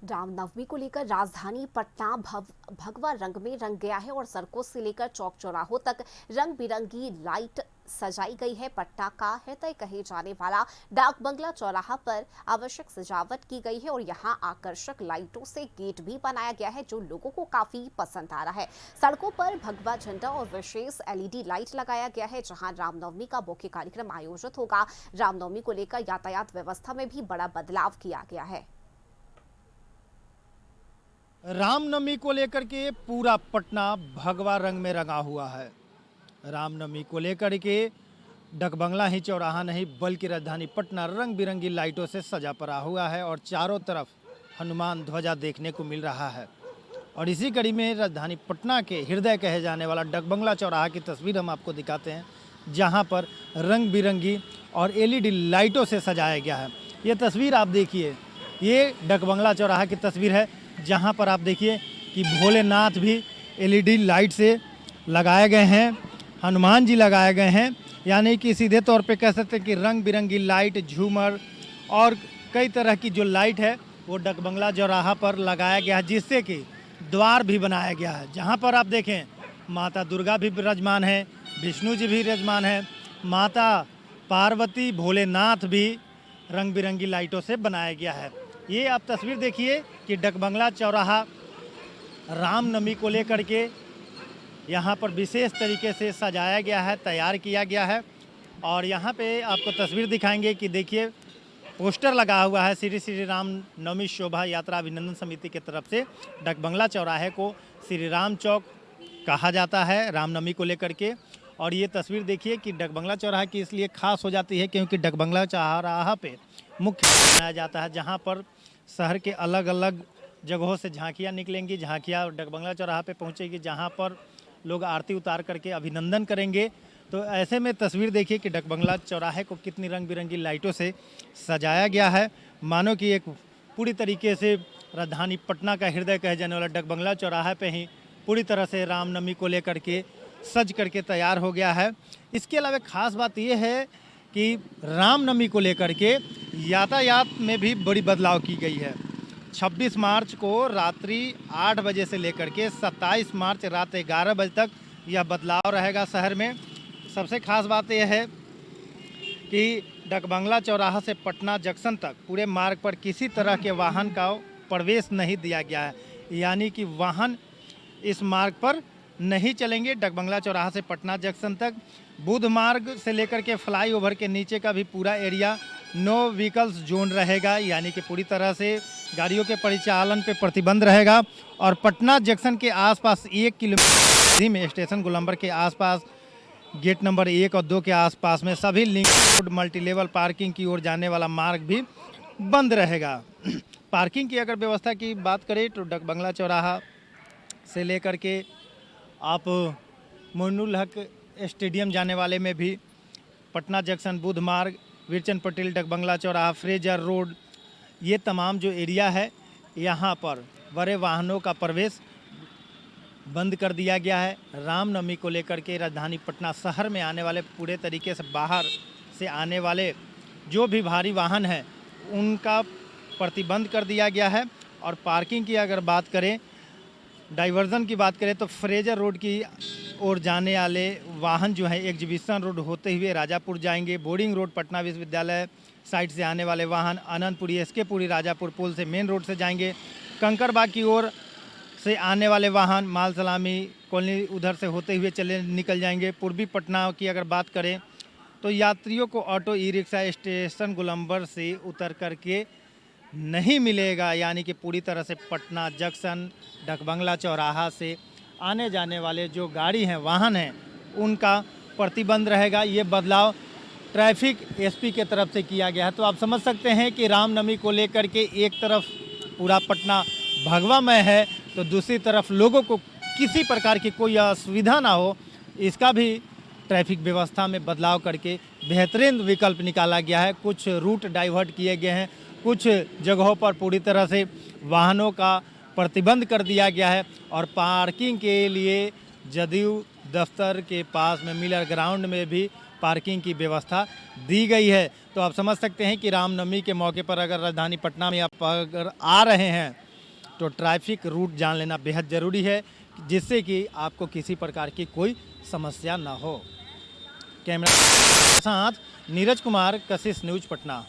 रामनवमी को लेकर राजधानी पटना भगवा रंग में रंग गया है और सड़कों से लेकर चौक चौराहों तक रंग बिरंगी लाइट सजाई गई है। पटना का हृदय कहे जाने वाला डाक बंगला चौराहा पर आवश्यक सजावट की गई है और यहां आकर्षक लाइटों से गेट भी बनाया गया है जो लोगों को काफी पसंद आ रहा है। सड़कों पर भगवा झंडा और विशेष एलईडी लाइट लगाया गया है। जहां रामनवमी का मुख्य कार्यक्रम आयोजित होगा, रामनवमी को लेकर यातायात व्यवस्था में भी बड़ा बदलाव किया गया है। रामनवमी को लेकर के पूरा पटना भगवा रंग में रंगा हुआ है। रामनवमी को लेकर के डकबंगला ही चौराहा नहीं बल्कि राजधानी पटना रंग बिरंगी लाइटों से सजा पड़ा हुआ है और चारों तरफ हनुमान ध्वजा देखने को मिल रहा है। और इसी कड़ी में राजधानी पटना के हृदय कहे जाने वाला डकबंगला चौराहा की तस्वीर हम आपको दिखाते हैं, जहां पर रंग बिरंगी और एलईडी लाइटों से सजाया गया है। ये तस्वीर आप देखिए, ये डकबंगला चौराहा की तस्वीर है, जहां पर आप देखिए कि भोलेनाथ भी एलईडी लाइट से लगाए गए हैं, हनुमान जी लगाए गए हैं। यानी कि सीधे तौर पे कह सकते हैं कि रंग बिरंगी लाइट, झूमर और कई तरह की जो लाइट है वो डकबंगला चौराहा पर लगाया गया है, जिससे कि द्वार भी बनाया गया है। जहां पर आप देखें माता दुर्गा भी विराजमान है, विष्णु जी भी विराजमान है, माता पार्वती, भोलेनाथ भी रंग बिरंगी लाइटों से बनाया गया है। ये आप तस्वीर देखिए कि डकबंगला चौराहा रामनवमी को लेकर के यहाँ पर विशेष तरीके से सजाया गया है, तैयार किया गया है। और यहाँ पे आपको तस्वीर दिखाएंगे कि देखिए पोस्टर लगा हुआ है श्री श्री राम नवमी शोभा यात्रा अभिनंदन समिति की तरफ से। डकबंगला चौराहे को श्री राम चौक कहा जाता है रामनवमी को लेकर के। और ये तस्वीर देखिए कि डकबंगला चौराहा की इसलिए खास हो जाती है क्योंकि डकबंगला चौराहा पे मुख्य बनाया जाता है, जहाँ पर शहर के अलग अलग जगहों से झांकियाँ निकलेंगी, झांकियाँ डकबंगला चौराहा पे पहुँचेगी, जहाँ पर लोग आरती उतार करके अभिनंदन करेंगे। तो ऐसे में तस्वीर देखिए कि डकबंगला चौराहे को कितनी रंग बिरंगी लाइटों से सजाया गया है, मानो कि एक पूरी तरीके से राजधानी पटना का हृदय कहे जाने वाला डकबंगला चौराहे पे ही पूरी तरह से रामनवमी को लेकर के सज करके तैयार हो गया है। इसके अलावा खास बात यह है कि रामनवमी को लेकर के यातायात में भी बड़ी बदलाव की गई है। 26 मार्च को रात्रि 8 बजे से लेकर के 27 मार्च रात 11 बजे तक यह बदलाव रहेगा शहर में। सबसे खास बात यह है कि डकबंगला चौराहा से पटना जंक्शन तक पूरे मार्ग पर किसी तरह के वाहन का प्रवेश नहीं दिया गया है, यानी कि वाहन इस मार्ग पर नहीं चलेंगे। डकबंगला चौराहा से पटना जंक्शन तक बुध मार्ग से लेकर के फ्लाईओवर के नीचे का भी पूरा एरिया नो व्हीकल्स जोन रहेगा, यानी कि पूरी तरह से गाड़ियों के परिचालन पे प्रतिबंध रहेगा। और पटना जंक्शन के आसपास 1 किलोमीटर में स्टेशन गोलंबर के आसपास गेट नंबर 1 और 2 के आसपास में सभी लिंक रोड मल्टीलेवल पार्किंग की ओर जाने वाला मार्ग भी बंद रहेगा। पार्किंग की अगर व्यवस्था की बात करें तो डकबंगला चौराहा से लेकर के आप मोइनुल हक स्टेडियम जाने वाले में भी पटना जंक्शन, बुध मार्ग, वीरचंद पटेल, डकबंगला चौराहा, फ्रेजर रोड, ये तमाम जो एरिया है यहाँ पर बड़े वाहनों का प्रवेश बंद कर दिया गया है। रामनवमी को लेकर के राजधानी पटना शहर में आने वाले पूरे तरीके से बाहर से आने वाले जो भी भारी वाहन हैं उनका प्रतिबंध कर दिया गया है। और पार्किंग की अगर बात करें, डाइवर्जन की बात करें तो फ्रेजर रोड की ओर जाने वाले वाहन जो हैं एग्जीबिशन रोड होते हुए राजापुर जाएंगे। बोर्डिंग रोड पटना विश्वविद्यालय साइड से आने वाले वाहन अनंतपुरी, एसके राजापुर पुल से मेन रोड से जाएंगे। कंकड़बाग की ओर से आने वाले वाहन माल सलामी कॉलोनी उधर से होते हुए निकल जाएंगे। पूर्वी पटना की अगर बात करें तो यात्रियों को ऑटो, ई रिक्शा स्टेशन गोलंबर से उतर करके नहीं मिलेगा, यानी कि पूरी तरह से पटना जंक्शन, डकबंगला चौराहा से आने जाने वाले जो गाड़ी हैं, वाहन हैं, उनका प्रतिबंध रहेगा। ये बदलाव ट्रैफिक एसपी के तरफ से किया गया है। तो आप समझ सकते हैं कि रामनवमी को लेकर के एक तरफ पूरा पटना भगवामय है तो दूसरी तरफ लोगों को किसी प्रकार की कोई असुविधा ना हो, इसका भी ट्रैफिक व्यवस्था में बदलाव करके बेहतरीन विकल्प निकाला गया है। कुछ रूट डाइवर्ट किए गए हैं, कुछ जगहों पर पूरी तरह से वाहनों का प्रतिबंध कर दिया गया है। और पार्किंग के लिए जदयू दफ्तर के पास में मिलर ग्राउंड में भी पार्किंग की व्यवस्था दी गई है। तो आप समझ सकते हैं कि रामनवमी के मौके पर अगर राजधानी पटना में आप अगर आ रहे हैं तो ट्रैफिक रूट जान लेना बेहद ज़रूरी है, जिससे कि आपको किसी प्रकार की कोई समस्या ना हो। कैमरा के साथ नीरज कुमार, कशिश न्यूज़, पटना।